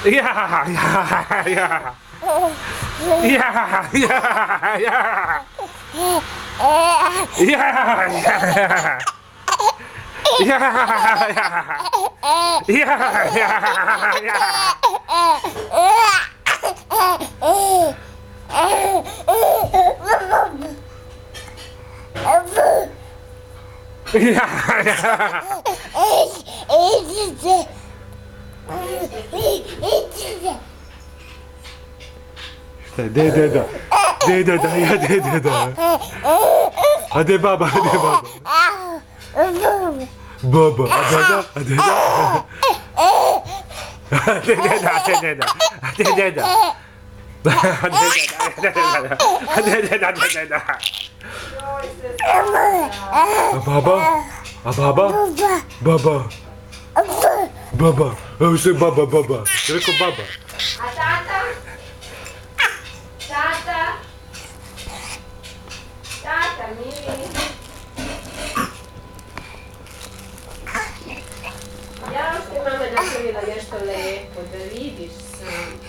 Ja, ja, ja. Ja, ja, ja. Ja, ja, ja. Ja, ja. Ja, ja, ja. Ja, ja. Де, да. Де, да, я де, да. А де баба, а де баба? Баба, а де, да? А де, да? А де, да? А де, да? А де, да? А баба? А баба? Баба. Баба. Ось баба. Тільки баба. А тата? Тата? Tata, mili. Ja što je mama napravila nešto lepo, da vidiš sam.